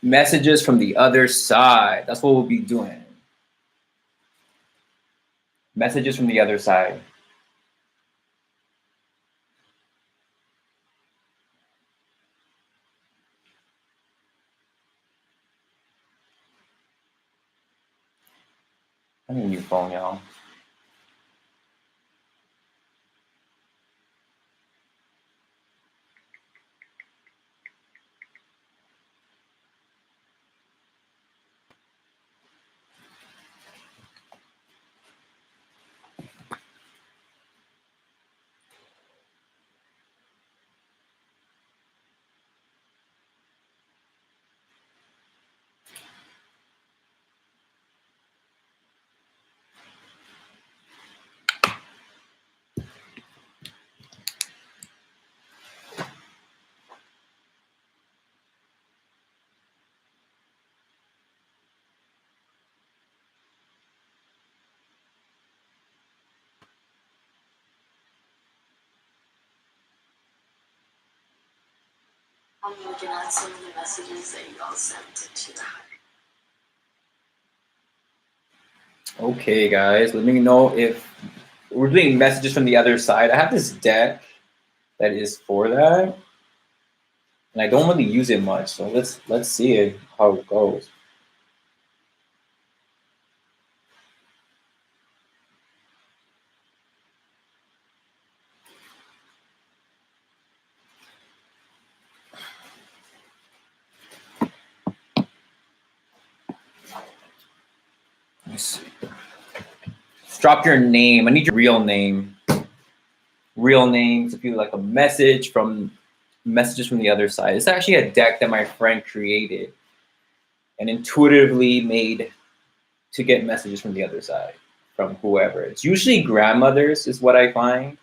Messages from the other side. That's what we'll be doing. Messages from the other side. I need a new phone, y'all. I'm looking at some of the messages that you all sent to the heart. Okay, guys, let me know if we're doing messages from the other side. I have this deck that is for that, and I don't really use it much. So let's see it, how it goes. Let's see. Just drop your name. I need your real name. Real names. If you like a message from messages from the other side. It's actually a deck that my friend created and intuitively made to get messages from the other side, from whoever. It's usually grandmothers, is what I find.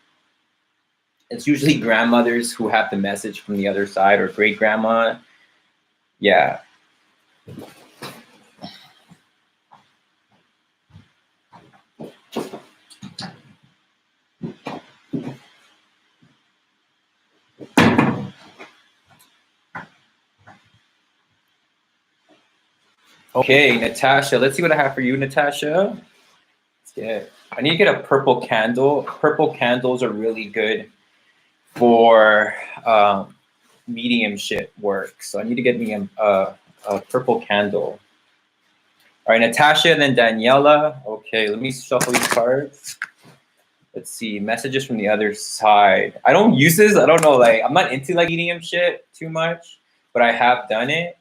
It's usually grandmothers who have the message from the other side, or great grandma. Yeah. Okay, Natasha. Let's see what I have for you, Natasha. Yeah, I need to get a purple candle. Purple candles are really good for mediumship work. So I need to get me a purple candle. All right, Natasha and then Daniela. Okay, let me shuffle these cards. Let's see, messages from the other side. I don't use this. I don't know, like, I'm not into like medium shit too much, but I have done it.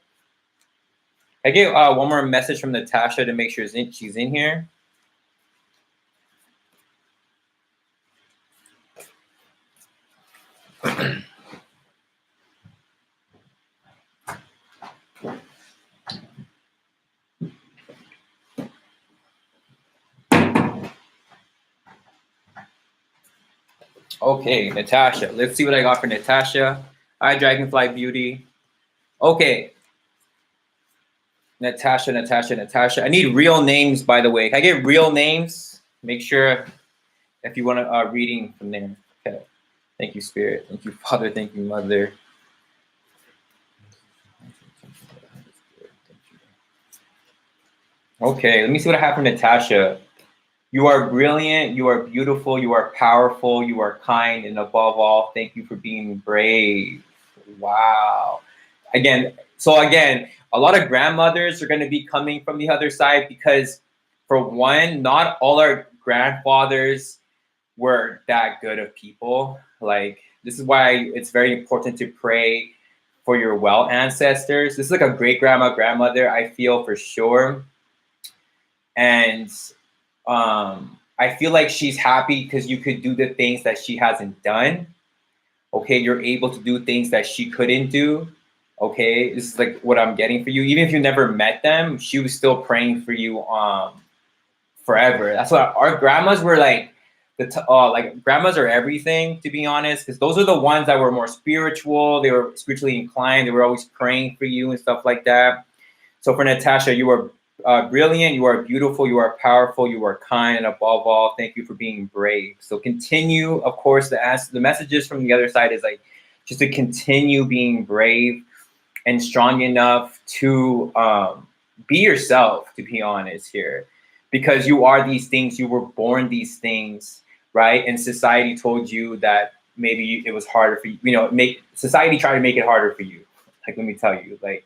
I get one more message from Natasha to make sure she's in here. Okay, Natasha. Let's see what I got for Natasha. Hi, Dragonfly Beauty. Okay. Natasha, Natasha, Natasha. I need real names, by the way. Can I get real names? Make sure if you want a reading from there. Okay. Thank you, Spirit. Thank you, Father. Thank you, Mother. Okay, let me see what I have for Natasha. You are brilliant, you are beautiful, you are powerful, you are kind, and above all, thank you for being brave. Wow. Again, a lot of grandmothers are going to be coming from the other side because, for one, not all our grandfathers were that good of people. Like, this is why it's very important to pray for your well ancestors. This is like a great grandmother, I feel for sure. And I feel like she's happy because you could do the things that she hasn't done. Okay, you're able to do things that she couldn't do. Okay, this is like what I'm getting for you. Even if you never met them, she was still praying for you forever. That's what our grandmas were like. Like grandmas are everything, to be honest, because those are the ones that were more spiritual. They were spiritually inclined. They were always praying for you and stuff like that. So for Natasha, you are brilliant, you are beautiful, you are powerful, you are kind, and above all, thank you for being brave. So continue, of course, the messages from the other side is like just to continue being brave. and strong enough to be yourself, to be honest here, because you are these things, you were born these things, right? And society told you that maybe it was harder for you, society tried to make it harder for you. Like, let me tell you, like,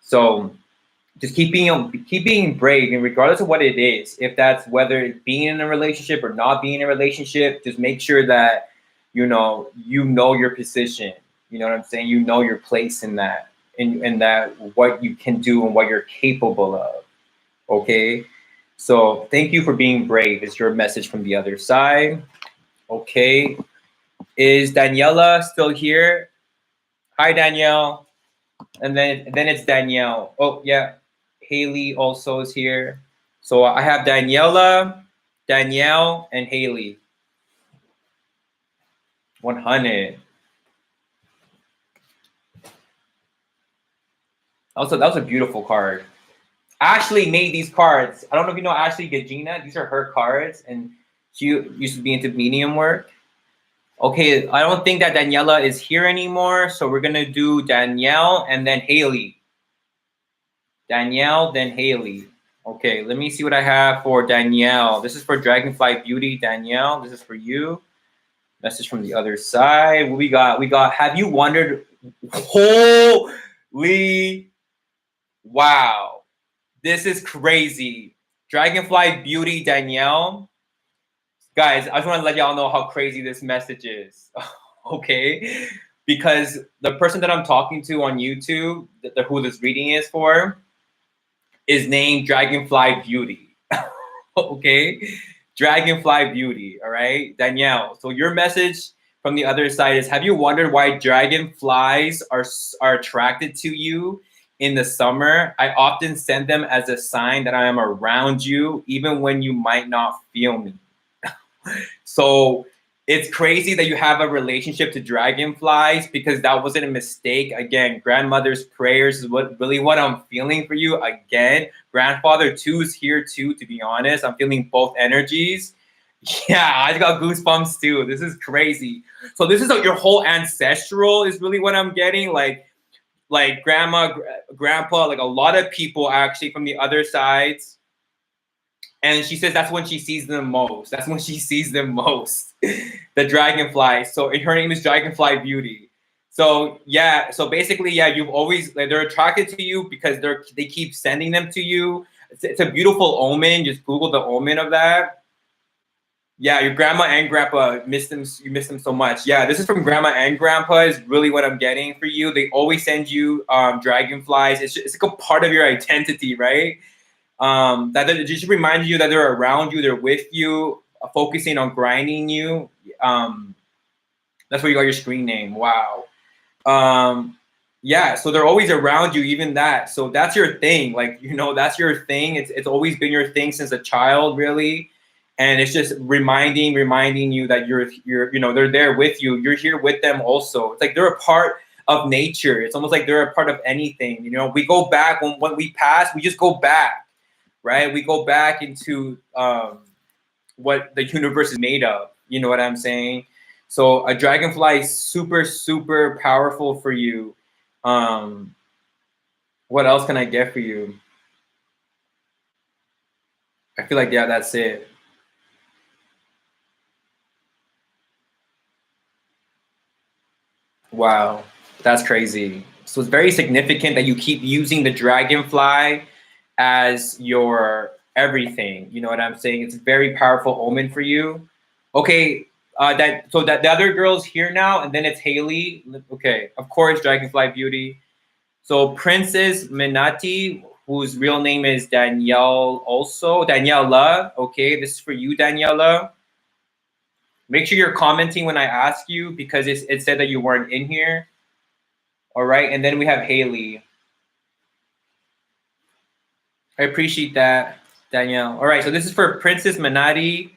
so just keep being brave, and regardless of what it is, if that's whether it's being in a relationship or not being in a relationship, just make sure that you know your position. You know what I'm saying? You know your place in that, and that what you can do and what you're capable of. Okay. So thank you for being brave. Is your message from the other side? Okay. Is Daniela still here? Hi, Danielle. And then it's Danielle. Oh yeah, Haley also is here. So I have Daniela, Danielle, and Haley. 100. Also, that was a beautiful card. Ashley made these cards. I don't know if you know Ashley Gagina. These are her cards, and she used to be into medium work. Okay, I don't think that Daniela is here anymore, so we're gonna do Danielle and then Haley. Danielle, then Haley. Okay, let me see what I have for Danielle. This is for Dragonfly Beauty. Danielle, this is for you. Message from the other side. What we got? We got, have you wondered? Holy wow. This is crazy. Dragonfly Beauty, Danielle. Guys, I just want to let y'all know how crazy this message is. Okay? Because the person that I'm talking to on YouTube, who this reading is for, is named Dragonfly Beauty. Okay? Dragonfly Beauty, all right? Danielle, so your message from the other side is, have you wondered why dragonflies are attracted to you in the summer? I often send them as a sign that I am around you, even when you might not feel me. So it's crazy that you have a relationship to dragonflies, because that wasn't a mistake. Again, grandmother's prayers is what I'm feeling for you. Again, grandfather too is here too, to be honest. I'm feeling both energies. Yeah, I got goosebumps too. This is crazy. So this is your whole ancestral is really what I'm getting. Like grandma, grandpa, like a lot of people actually from the other sides. And she says that's when she sees them most. That's when she sees them most. The dragonfly. So her name is Dragonfly Beauty. So yeah. So basically, yeah, you've always, like, they're attracted to you because they keep sending them to you. It's a beautiful omen. Just Google the omen of that. Yeah, your grandma and grandpa miss them. You miss them so much. Yeah, this is from grandma and grandpa. Is really what I'm getting for you. They always send you dragonflies. It's like a part of your identity, right? That just remind you that they're around you, they're with you, focusing on grinding you. That's where you got your screen name. Wow. Yeah, so they're always around you, even that. So that's your thing. Like, that's your thing. It's always been your thing since a child, really. And it's just reminding you that you're they're there with you. You're here with them also. It's like they're a part of nature. It's almost like they're a part of anything. We go back when we pass, we just go back. Right? We go back into what the universe is made of. You know what I'm saying? So a dragonfly is super, super powerful for you. What else can I get for you? I feel like, yeah, that's it. Wow, that's crazy. So it's very significant that you keep using the dragonfly as your everything. You know what I'm saying? It's a very powerful omen for you. Okay, that the other girl's here now, and then it's Haley. Okay, of course, Dragonfly Beauty. So Princess Minati, whose real name is Danielle, also Daniela. Okay, this is for you, Daniela. Make sure you're commenting when I ask you, because it said that you weren't in here. All right, and then we have Haley. I appreciate that, Danielle. All right, so this is for Princess Minati.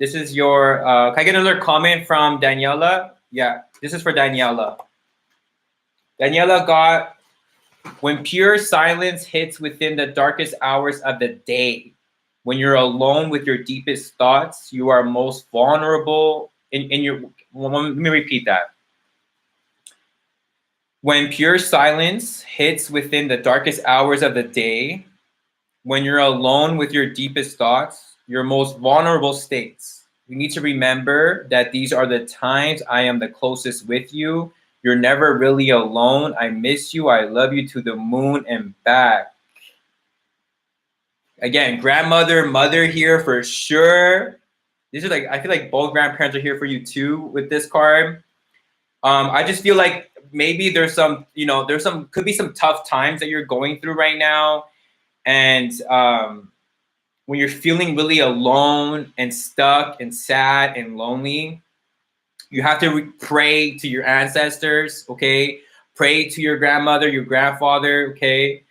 This is your, can I get another comment from Daniela? Yeah, this is for Daniela. Daniela got, when pure silence hits within the darkest hours of the day, when you're alone with your deepest thoughts, you are most vulnerable in your, let me repeat that. When pure silence hits within the darkest hours of the day, when you're alone with your deepest thoughts, your most vulnerable states, you need to remember that these are the times I am the closest with you. You're never really alone. I miss you. I love you to the moon and back. Again, grandmother, mother here for sure. These are like, I feel like both grandparents are here for you too with this card. I just feel like maybe there's some, could be some tough times that you're going through right now. And when you're feeling really alone and stuck and sad and lonely, you have to pray to your ancestors, okay? Pray to your grandmother, your grandfather, okay?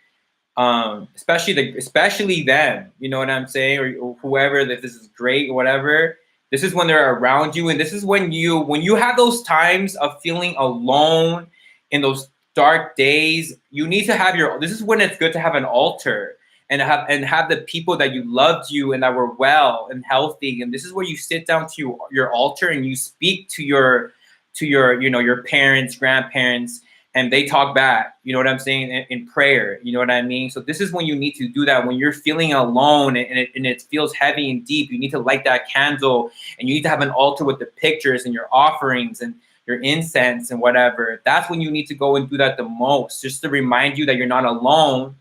Especially them, you know what I'm saying, or whoever. If this is great or whatever, this is when they're around you, and this is when you have those times of feeling alone in those dark days. You need to have this is when it's good to have an altar and have the people that you loved you and that were well and healthy, and this is where you sit down to your altar and you speak to your your parents, grandparents, and they talk back, you know what I'm saying, in prayer, you know what I mean? So this is when you need to do that. When you're feeling alone and it feels heavy and deep, you need to light that candle, and you need to have an altar with the pictures and your offerings and your incense and whatever. That's when you need to go and do that the most, just to remind you that you're not alone.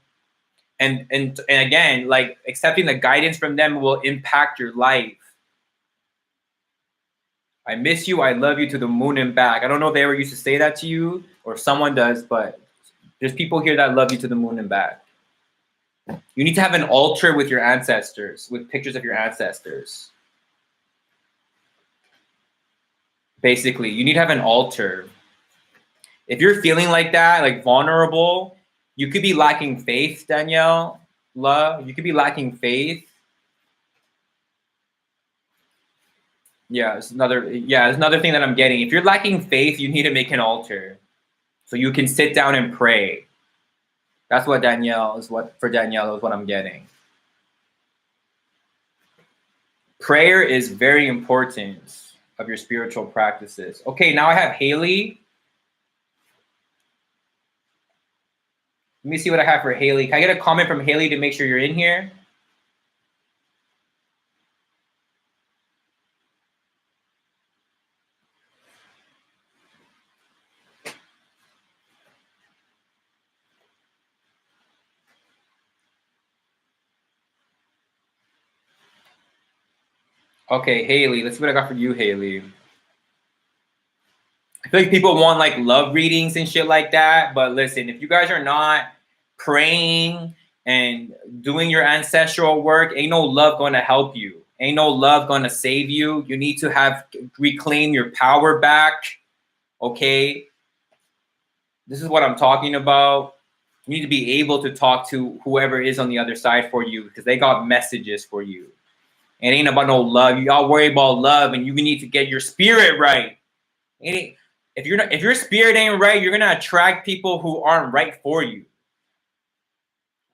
And again, like, accepting the guidance from them will impact your life. I miss you. I love you to the moon and back. I don't know if they ever used to say that to you or someone does, but there's people here that love you to the moon and back. You need to have an altar with your ancestors, with pictures of your ancestors. Basically, you need to have an altar. If you're feeling like that, like vulnerable, you could be lacking faith, Danielle. Love, you could be lacking faith. Yeah, it's another thing that I'm getting. If you're lacking faith, you need to make an altar so you can sit down and pray. That's what Danielle is what I'm getting. Prayer is very important of your spiritual practices. Okay, now I have Haley. Let me see what I have for Haley. Can I get a comment from Haley to make sure you're in here? Okay, Haley, let's see what I got for you, Haley. I feel like people want like love readings and shit like that, but listen, if you guys are not praying and doing your ancestral work, ain't no love going to help you. Ain't no love going to save you. You need to reclaim your power back, okay? This is what I'm talking about. You need to be able to talk to whoever is on the other side for you, because they got messages for you. It ain't about no love. Y'all worry about love, and you need to get your spirit right. If your spirit ain't right, you're gonna attract people who aren't right for you.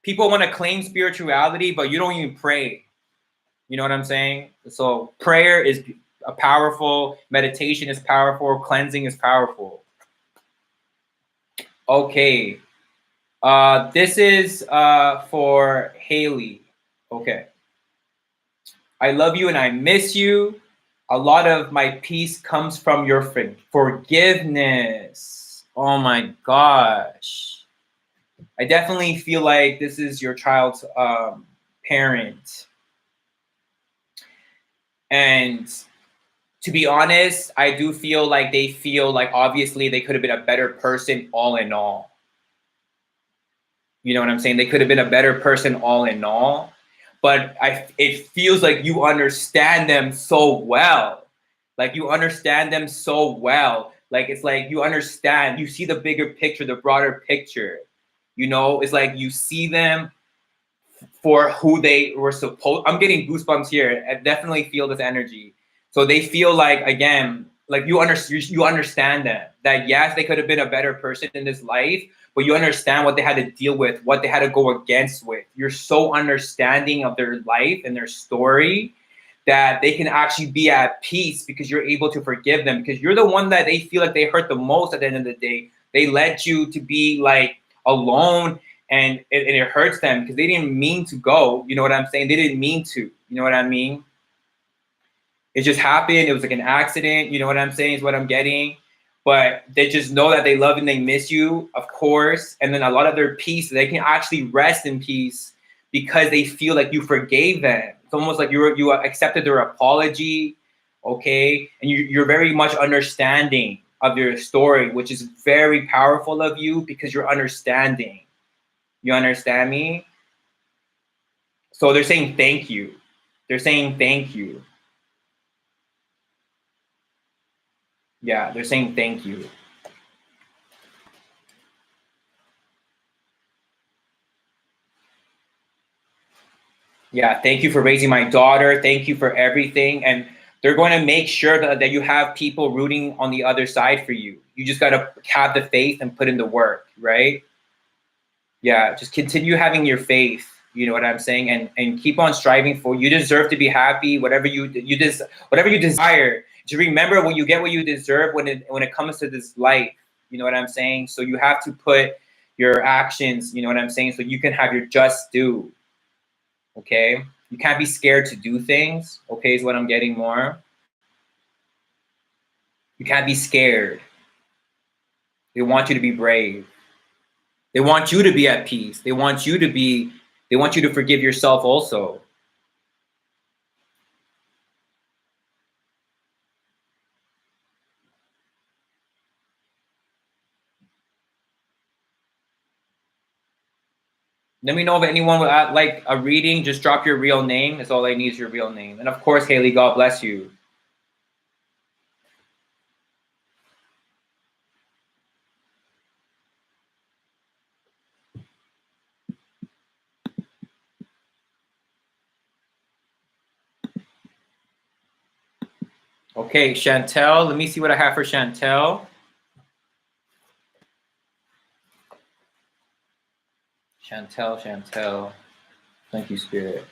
People want to claim spirituality, but you don't even pray. You know what I'm saying? So prayer is powerful. Meditation is powerful. Cleansing is powerful. Okay. This is for Haley. Okay. I love you and I miss you. A lot of my peace comes from your forgiveness. Oh my gosh. I definitely feel like this is your child's parent. And to be honest, I do feel like they feel like obviously they could have been a better person all in all. You know what I'm saying? They could have been a better person all in all. But it feels like you understand them so well. Like you understand them so well. Like it's like you understand, you see the bigger picture, the broader picture. You know, it's like you see them for who they were supposed. I'm getting goosebumps here. I definitely feel this energy. So they feel like, again, like you understand them. That yes, they could have been a better person in this life, but you understand what they had to deal with, what they had to go against with. You're so understanding of their life and their story that they can actually be at peace because you're able to forgive them, because you're the one that they feel like they hurt the most at the end of the day. They let you to be like alone, and it hurts them because they didn't mean to go. You know what I'm saying? They didn't mean to. You know what I mean? It just happened. It was like an accident. You know what I'm saying? Is what I'm getting. But they just know that they love and they miss you, of course. And then a lot of their peace, they can actually rest in peace because they feel like you forgave them. It's almost like you accepted their apology, okay? And you're very much understanding of their story, which is very powerful of you because you're understanding. You understand me? So they're saying thank you. They're saying thank you. Yeah, they're saying thank you. Yeah, thank you for raising my daughter. Thank you for everything. And they're going to make sure that you have people rooting on the other side for you. You just got to have the faith and put in the work, right? Yeah, just continue having your faith. You know what I'm saying? And keep on striving for. You deserve to be happy. Whatever you desire. To remember when you get what you deserve when it comes to this life. You know what I'm saying? So you have to put your actions. You know what I'm saying? So you can have your just due. Okay, you can't be scared to do things. Okay, is what I'm getting more. You can't be scared. They want you to be brave. They want you to be at peace. They want you to forgive yourself also. Let me know if anyone would like a reading. Just drop your real name. That's all I need is your real name. And of course, Haley, God bless you. Okay, Chantel. Let me see what I have for Chantel. Chantel. Thank you, Spirit.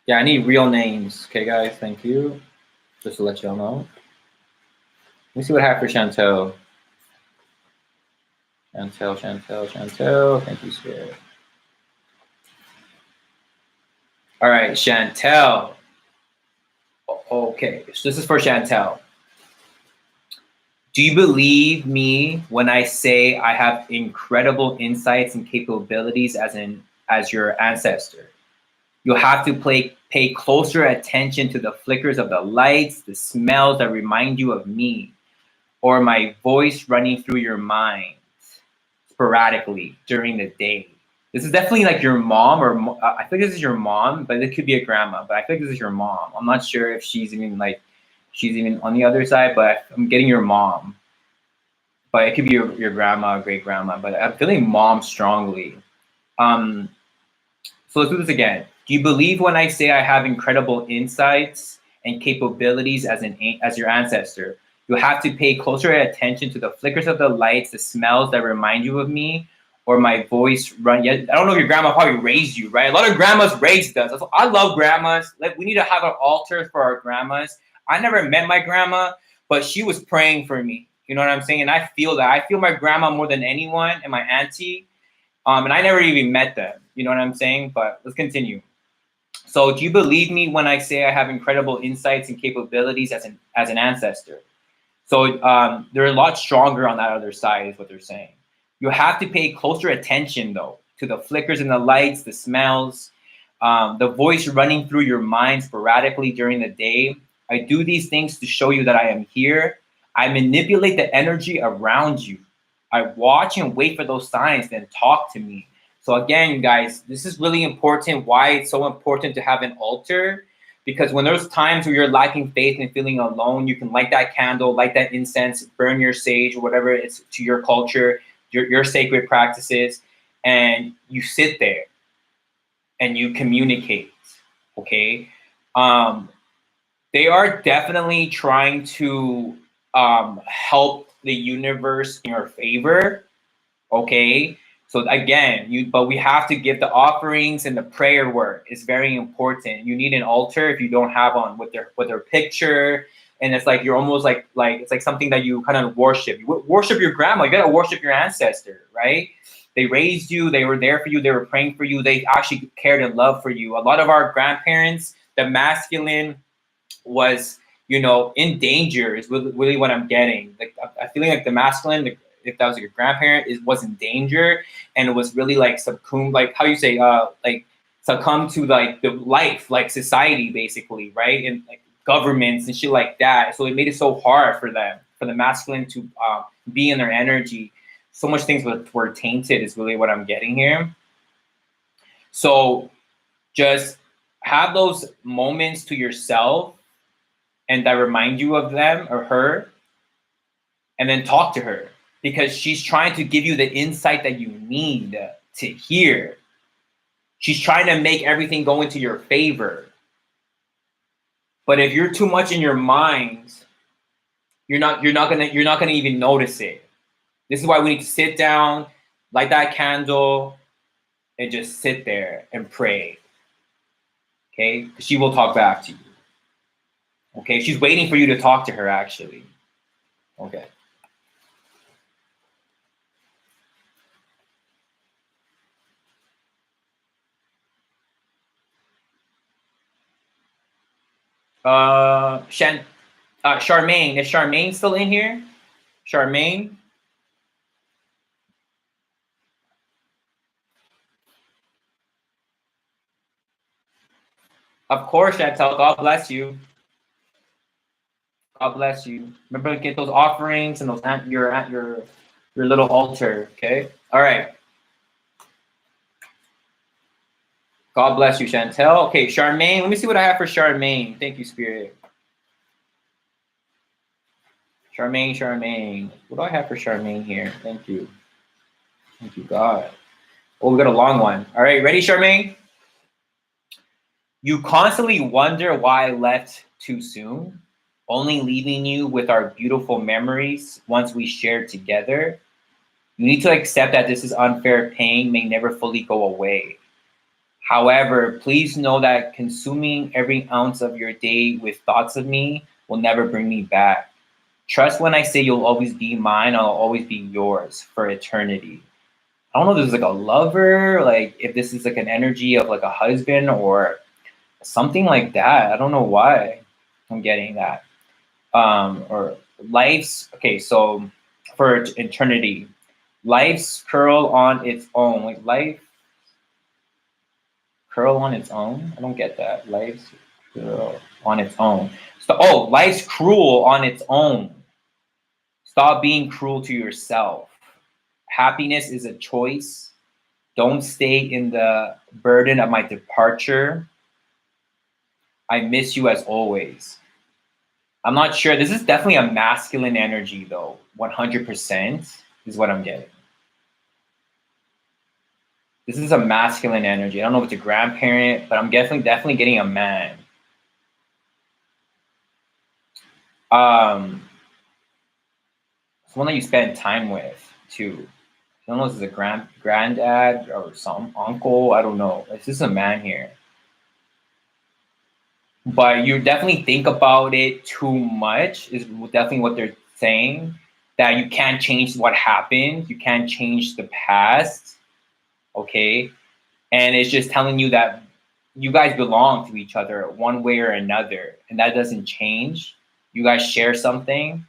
Yeah, I need real names. Okay, guys. Thank you. Just to let y'all know. Let me see what I have for Chantel. Chantel. Thank you, Spirit. All right, Chantel. Okay, so this is for Chantel. Do you believe me when I say I have incredible insights and capabilities as your ancestor? You'll have to pay closer attention to the flickers of the lights, the smells that remind you of me, or my voice running through your mind sporadically during the day. This is definitely like your mom, or I think this is your mom, but it could be a grandma. But I think this is your mom. I'm not sure if she's even on the other side, but I'm getting your mom. But it could be your grandma, great grandma. But I'm feeling mom strongly. So let's do this again. Do you believe when I say I have incredible insights and capabilities as your ancestor? You'll have to pay closer attention to the flickers of the lights, the smells that remind you of me, or my voice run. Yeah, I don't know if your grandma probably raised you, right? A lot of grandmas raised us. I love grandmas. We need to have an altar for our grandmas. I never met my grandma, but she was praying for me. You know what I'm saying? And I feel that. I feel my grandma more than anyone, and my auntie. And I never even met them. You know what I'm saying? But let's continue. So do you believe me when I say I have incredible insights and capabilities as an ancestor? So they're a lot stronger on that other side is what they're saying. You have to pay closer attention, though, to the flickers and the lights, the smells, the voice running through your mind sporadically during the day. I do these things to show you that I am here. I manipulate the energy around you. I watch and wait for those signs, then talk to me. So again, guys, this is really important. Why it's so important to have an altar. Because when there's times where you're lacking faith and feeling alone, you can light that candle, light that incense, burn your sage, or whatever it's to your culture, your sacred practices, and you sit there and you communicate, okay? They are definitely trying to help the universe in your favor, okay? So again, but we have to give the offerings and the prayer work. It's very important. You need an altar if you don't have one with their picture. and it's like you're almost like it's like something that you kind of worship. You worship your grandma. You gotta worship your ancestor, right? They raised you. They were there for you. They were praying for you. They actually cared and loved for you. A lot of our grandparents, the masculine was, you know, in danger is really what I'm getting. Like I feeling like the masculine, if that was like your grandparent, was in danger, and it was really like succumb, like how you say, like succumb to like the life, like society, basically, right? And like governments and shit like that. So it made it so hard for them, for the masculine to be in their energy. So much things were tainted is really what I'm getting here. So just have those moments to yourself and that remind you of them or her, and then talk to her, because she's trying to give you the insight that you need to hear. She's trying to make everything go into your favor. But if you're too much in your mind, you're not gonna even notice it. This is why we need to sit down, light that candle, and just sit there and pray. Okay? Because she will talk back to you. Okay? She's waiting for you to talk to her, actually. Okay. Charmaine. Is Charmaine still in here? Charmaine? Of course, Chantel. God bless you. God bless you. Remember to get those offerings and those at your little altar. Okay. All right. God bless you, Chantel. Okay, Charmaine. Let me see what I have for Charmaine. Thank you, Spirit. Charmaine. What do I have for Charmaine here? Thank you. Thank you, God. Oh, we got a long one. All right, ready, Charmaine? You constantly wonder why I left too soon, only leaving you with our beautiful memories once we shared together. You need to accept that this is unfair. Pain may never fully go away. However, please know that consuming every ounce of your day with thoughts of me will never bring me back. Trust when I say you'll always be mine, I'll always be yours for eternity. I don't know if this is like a lover, like if this is like an energy of like a husband or something like that. I don't know why I'm getting that. Or life's, okay, so for eternity, life's curl on its own. Like life curl on its own? I don't get that. Life's curl on its own. So, oh, life's cruel on its own. Stop being cruel to yourself. Happiness is a choice. Don't stay in the burden of my departure. I miss you as always. I'm not sure. This is definitely a masculine energy, though. 100% is what I'm getting. This is a masculine energy. I don't know if it's a grandparent, but I'm definitely getting a man. Someone that you spend time with too. I don't know if it's a granddad or some uncle. I don't know. This is a man here. But you definitely think about it too much is definitely what they're saying. That you can't change what happened. You can't change the past. Okay. And it's just telling you that you guys belong to each other one way or another. And that doesn't change. You guys share something.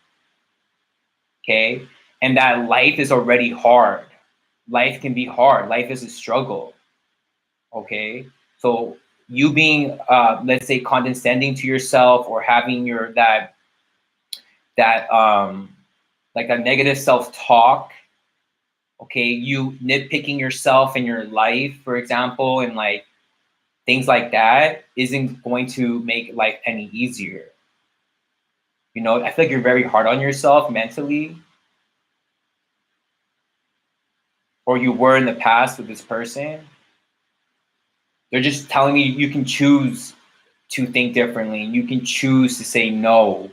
Okay. And that life is already hard. Life can be hard. Life is a struggle. Okay. So you being, let's say, condescending to yourself or having your that like a negative self-talk. Okay, you nitpicking yourself in your life, for example, and like things like that isn't going to make life any easier. You know, I feel like you're very hard on yourself mentally, or you were in the past with this person. They're just telling me you can choose to think differently. You can choose to say no.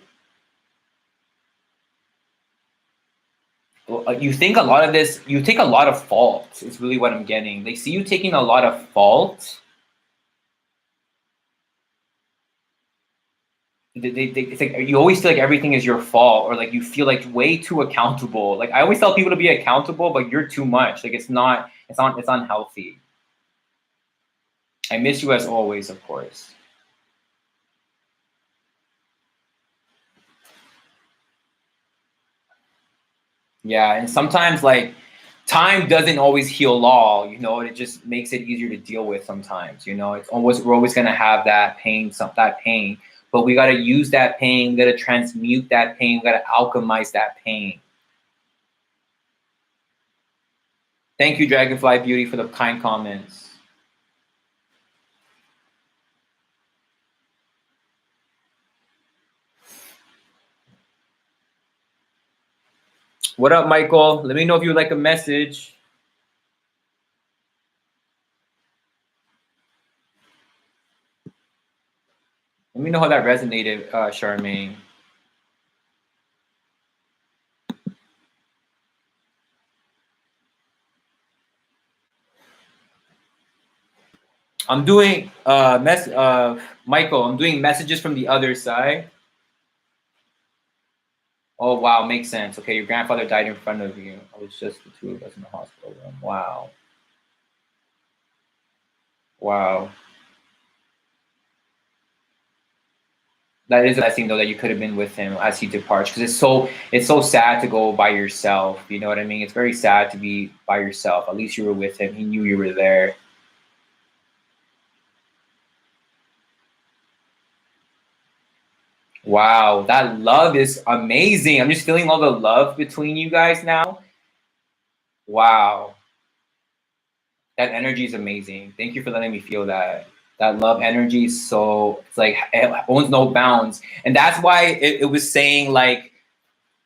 You think a lot of this, you take a lot of fault is really what I'm getting. They see you taking a lot of fault. it's like you always feel like everything is your fault, or like you feel like way too accountable. Like I always tell people to be accountable, but you're too much. Like it's unhealthy. I miss you as always, of course. Yeah, and sometimes like time doesn't always heal all, you know, it just makes it easier to deal with sometimes, you know. It's always we're always gonna have that pain, that pain, but we gotta use that pain, we gotta transmute that pain, we gotta alchemize that pain. Thank you, Dragonfly Beauty, for the kind comments. What up, Michael? Let me know if you would like a message. Let me know how that resonated, Charmaine. I'm doing Michael, I'm doing messages from the other side. Oh wow, makes sense. Okay, your grandfather died in front of you. It was just the two of us in the hospital room. Wow. Wow. That is a blessing though that you could have been with him as he departs, because it's so sad to go by yourself. You know what I mean? It's very sad to be by yourself. At least you were with him. He knew you were there. Wow, that love is amazing. I'm just feeling all the love between you guys now. Wow. That energy is amazing. Thank you for letting me feel that. That love energy is so, it's like it owns no bounds. And that's why it was saying like,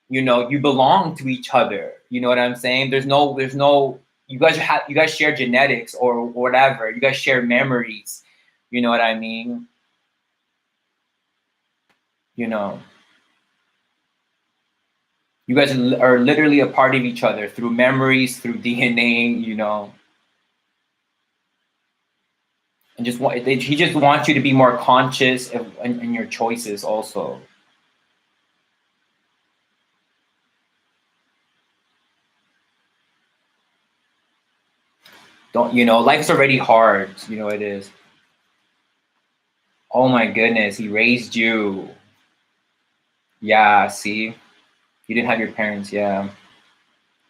you know, you belong to each other. You know what I'm saying? There's no, you guys share genetics or whatever. You guys share memories. You know what I mean? You know, you guys are literally a part of each other through memories, through DNA, you know. And he just wants you to be more conscious in your choices also. Don't, you know, life's already hard, you know it is. Oh my goodness, he raised you. Yeah, see, you didn't have your parents. Yeah,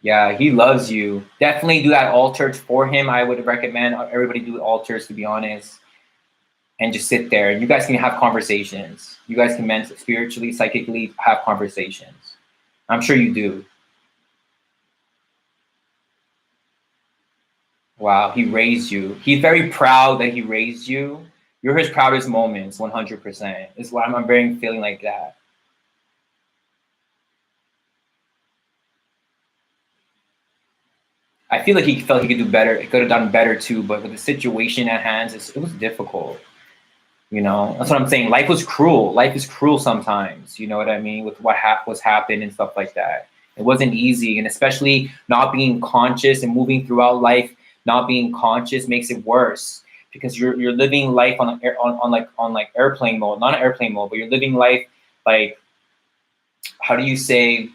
yeah, he loves you. Definitely do that altars for him. I would recommend everybody do altars, to be honest, and just sit there. You guys can have conversations. You guys can spiritually, psychically have conversations. I'm sure you do. Wow, he raised you. He's very proud that he raised you. You're his proudest moments, 100%. Is what I'm very feeling like that. I feel like he felt he could do better. He could have done better too, but with the situation at hand, it was difficult. You know, that's what I'm saying. Life was cruel. Life is cruel sometimes. You know what I mean? With what was happened and stuff like that. It wasn't easy, and especially not being conscious and moving throughout life, not being conscious makes it worse, because you're living life on like airplane mode, not an airplane mode, but you're living life like, how do you say,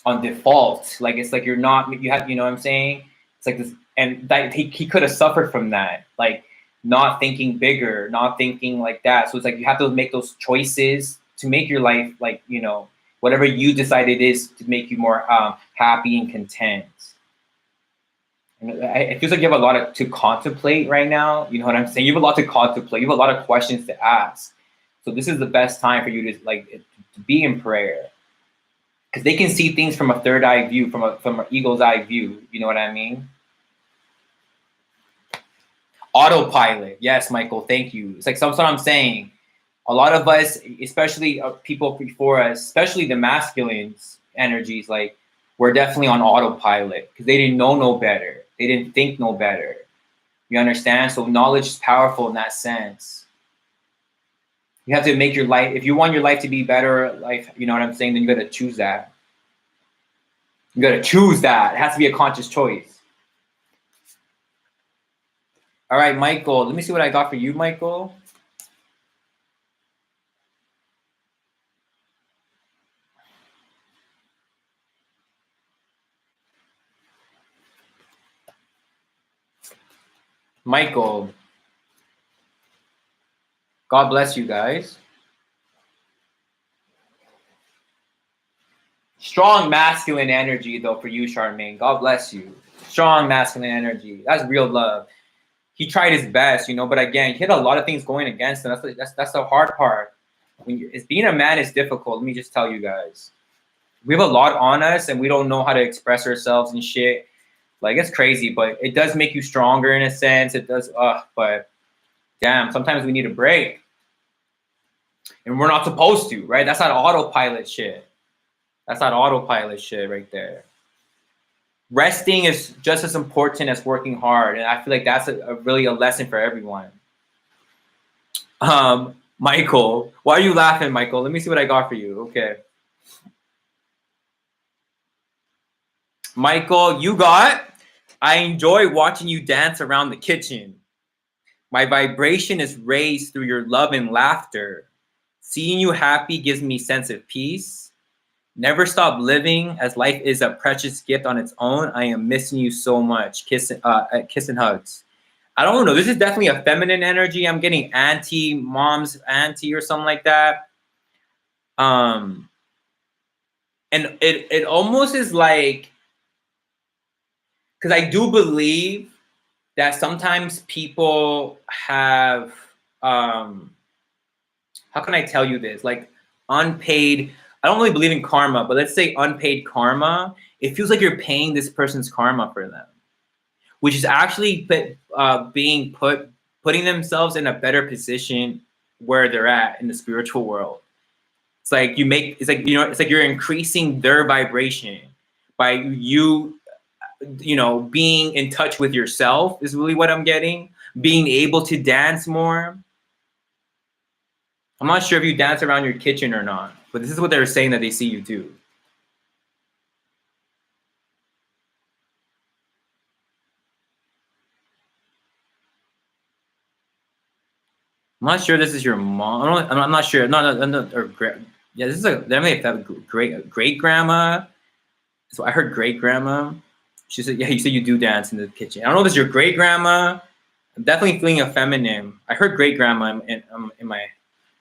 on default. Like it's like you're not, you have, you know what I'm saying? It's like this, and that he could have suffered from that, like not thinking bigger, not thinking like that. So it's like you have to make those choices to make your life, like, you know, whatever you decide it is to make you more happy and content. And it feels like you have a lot to contemplate right now. You know what I'm saying? You have a lot to contemplate. You have a lot of questions to ask. So this is the best time for you to to be in prayer, because they can see things from a third eye view, from an eagle's eye view. You know what I mean? Autopilot. Yes, Michael. Thank you. It's like that's what I'm saying. A lot of us, especially people before us, especially the masculines energies, like we're definitely on autopilot because they didn't know no better. They didn't think no better. You understand? So knowledge is powerful in that sense. You have to make your life, if you want your life to be better, life, you know what I'm saying, then you got to choose that. You got to choose that. It has to be a conscious choice. All right, Michael, let me see what I got for you, Michael. Michael, God bless you guys. Strong masculine energy though for you, Charmaine. God bless you. Strong masculine energy. That's real love. He tried his best, you know, but again, he had a lot of things going against him. That's the hard part. Being a man is difficult. Let me just tell you guys. We have a lot on us, and we don't know how to express ourselves and shit. Like, it's crazy, but it does make you stronger in a sense. It does, but damn, sometimes we need a break. And we're not supposed to, right? That's not autopilot shit. That's not autopilot shit right there. Resting is just as important as working hard. And I feel like that's really a lesson for everyone. Michael, why are you laughing, Michael? Let me see what I got for you. Okay. Michael, you got, I enjoy watching you dance around the kitchen. My vibration is raised through your love and laughter. Seeing you happy gives me sense of peace. Never stop living, as life is a precious gift on its own. I am missing you so much. Kiss and hugs. I don't know. This is definitely a feminine energy. I'm getting auntie, mom's auntie, or something like that. And it almost is like, because I do believe that sometimes people have, how can I tell you this? Like unpaid, I don't really believe in karma, but let's say unpaid karma. It feels like you're paying this person's karma for them, which is actually putting themselves in a better position where they're at in the spiritual world. It's like it's like you're increasing their vibration by you being in touch with yourself is really what I'm getting. Being able to dance more. I'm not sure if you dance around your kitchen or not, but this is what they're saying that they see you do. I'm not sure this is your mom. I'm not sure. Yeah, this is definitely a great grandma. So I heard great grandma. She said, "Yeah, you said you do dance in the kitchen." I don't know if it's your great grandma. I'm definitely feeling a feminine. I heard great grandma in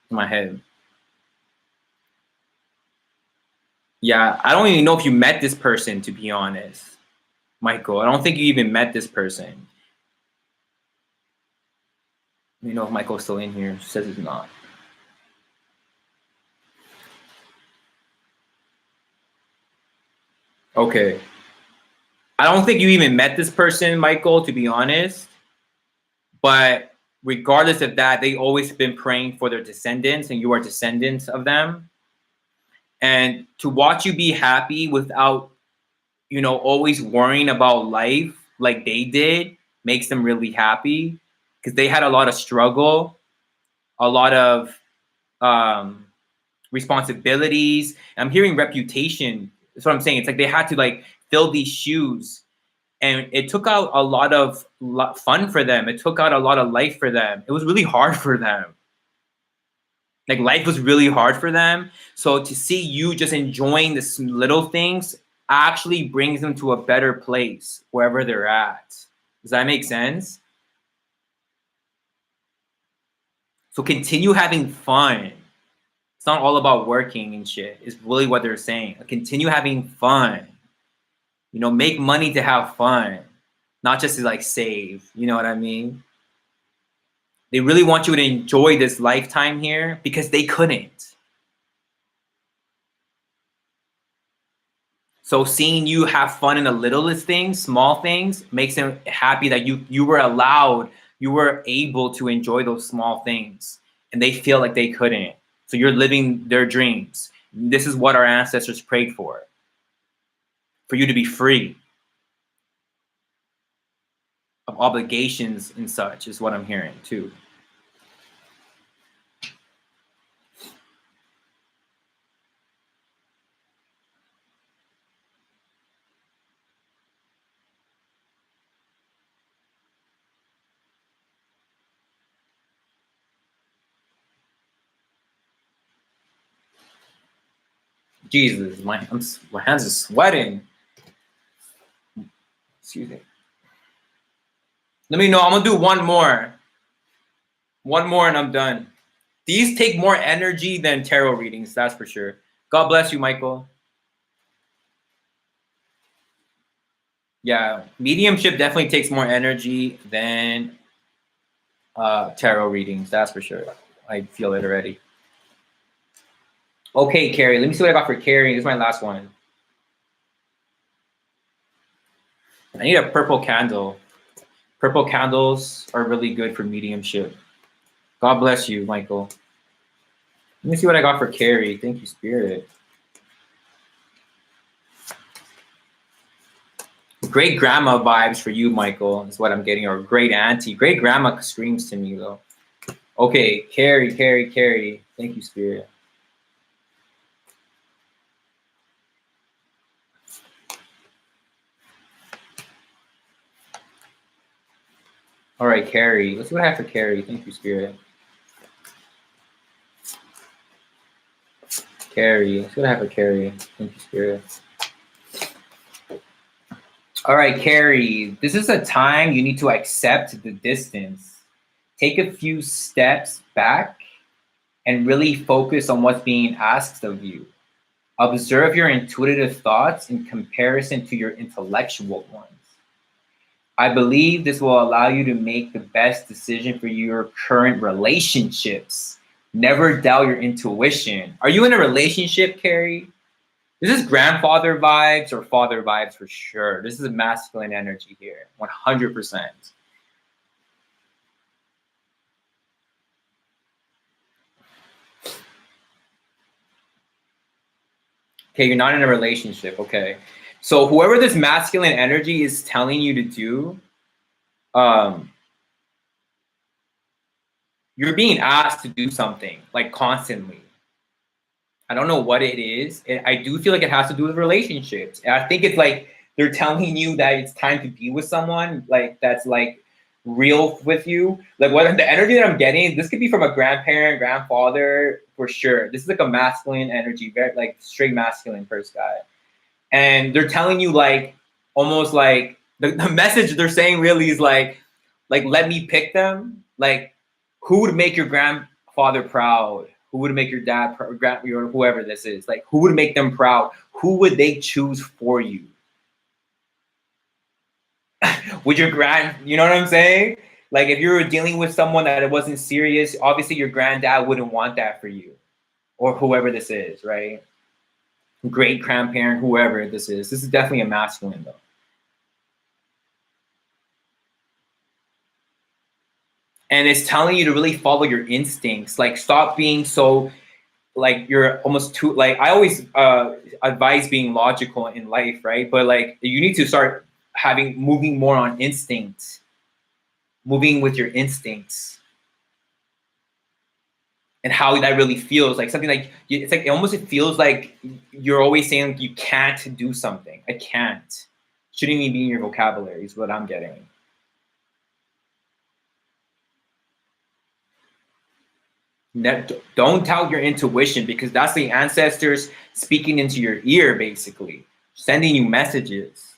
my head. Yeah, I don't even know if you met this person, to be honest, Michael. I don't think you even met this person. Let me know if Michael's still in here. She says he's not. Okay. I don't think you even met this person, Michael, to be honest. But regardless of that, they always been praying for their descendants, and you are descendants of them. And to watch you be happy without, always worrying about life like they did makes them really happy, because they had a lot of struggle, a lot of responsibilities. I'm hearing reputation. That's what I'm saying. It's like they had to like fill these shoes, and it took out a lot of fun for them. It took out a lot of life for them. It was really hard for them. Like life was really hard for them. So to see you just enjoying the little things actually brings them to a better place wherever they're at. Does that make sense? So continue having fun. It's not all about working and shit. It's really what they're saying. Continue having fun. Make money to have fun, not just to like save. You know what I mean? They really want you to enjoy this lifetime here because they couldn't. So seeing you have fun in the littlest things, small things, makes them happy that you were allowed, you were able to enjoy those small things, and they feel like they couldn't. So you're living their dreams. This is what our ancestors prayed for you to be free of obligations and such, is what I'm hearing too. Jesus, my hands are sweating. Excuse me. Let me know. I'm gonna do one more. One more and I'm done. These take more energy than tarot readings, that's for sure. God bless you, Michael. Yeah, mediumship definitely takes more energy than tarot readings, that's for sure. I feel it already. Okay, Carrie, let me see what I got for Carrie. This is my last one. I need a purple candle. Purple candles are really good for mediumship. God bless you, Michael. Let me see what I got for Carrie. Thank you, Spirit. Great grandma vibes for you, Michael, is what I'm getting, or great auntie. Great grandma screams to me, though. Okay, Carrie. Thank you, Spirit. All right, Carrie. Let's see what I have for Carrie. Thank you, Spirit. Carrie. Let's see what I have for Carrie. Thank you, Spirit. All right, Carrie. This is a time you need to accept the distance. Take a few steps back and really focus on what's being asked of you. Observe your intuitive thoughts in comparison to your intellectual ones. I believe this will allow you to make the best decision for your current relationships. Never doubt your intuition. Are you in a relationship, Carrie? This is grandfather vibes or father vibes for sure. This is a masculine energy here, 100%. Okay, you're not in a relationship, okay. So whoever this masculine energy is telling you to do, you're being asked to do something like constantly. I don't know what it is. I do feel like it has to do with relationships. And I think it's like they're telling you that it's time to be with someone like that's like real with you. Like what the energy that I'm getting, this could be from a grandparent, grandfather for sure. This is like a masculine energy, very like straight masculine first guy. And they're telling you like almost like the message they're saying really is like let me pick them. Like who would make your grandfather proud? Who would make your dad, whoever this is, like who would make them proud? Who would they choose for you? Would your you know what I'm saying? Like if you were dealing with someone that it wasn't serious, obviously your granddad wouldn't want that for you, or whoever this is, right? Great grandparent, whoever this is. This is definitely a masculine though. And it's telling you to really follow your instincts. Like stop being so like you're almost too like I always advise being logical in life, right? But like you need to start moving more on instinct, moving with your instincts and how that really feels. Like something like it's like it feels like you're always saying like, you can't do something. I can't. Shouldn't even be in your vocabulary is what I'm getting. Don't doubt your intuition because that's the ancestors speaking into your ear, basically, sending you messages.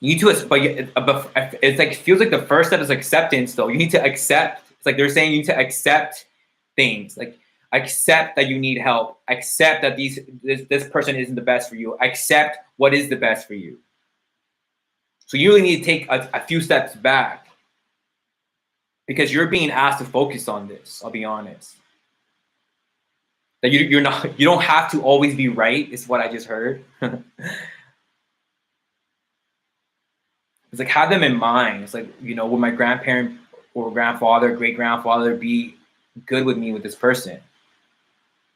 You need to, but it's like, it feels like the first step is acceptance though. You need to accept, it's like they're saying you need to accept things, like accept that you need help, accept that this person isn't the best for you, accept what is the best for you. So you really need to take a few steps back. Because you're being asked to focus on this, I'll be honest. That you don't have to always be right, is what I just heard. It's like have them in mind. It's like, you know, would my grandparent or grandfather, great grandfather be good with me with this person?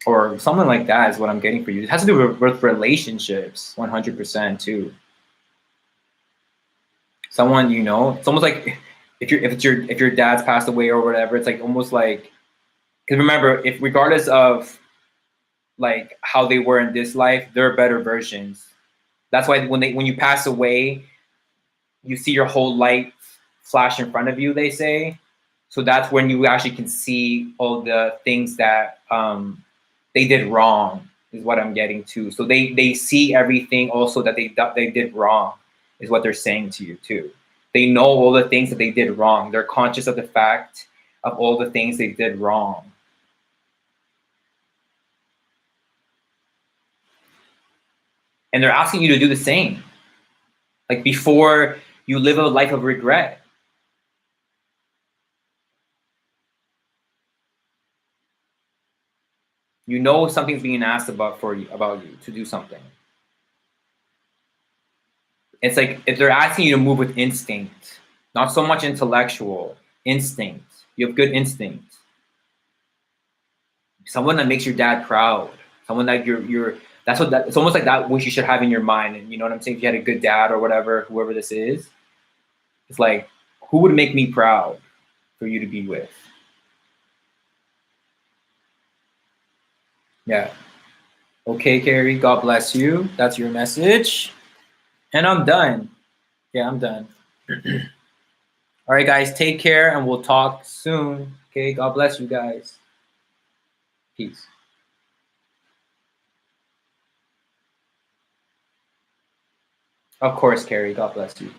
Or something like that is what I'm getting for you. It has to do with relationships, 100% too. Someone, you know, it's almost like if your dad's passed away or whatever, it's like almost like, because remember, if regardless of like how they were in this life, there are better versions. That's why when you pass away, you see your whole light flash in front of you, they say. So that's when you actually can see all the things that they did wrong, is what I'm getting to. So they see everything also that they did wrong, is what they're saying to you too. They know all the things that they did wrong. They're conscious of the fact of all the things they did wrong. And they're asking you to do the same. Like before you live a life of regret. You know something's being asked about you to do something. It's like if they're asking you to move with instinct, not so much intellectual, instinct. You have good instinct. Someone that makes your dad proud. Someone that it's almost like that what you should have in your mind. And you know what I'm saying? If you had a good dad or whatever, whoever this is, it's like, who would make me proud for you to be with? Yeah. Okay, Carrie, God bless you. That's your message. And I'm done. Yeah, I'm done. All right, guys, take care and we'll talk soon. Okay, God bless you guys. Peace. Of course, Carrie, God bless you.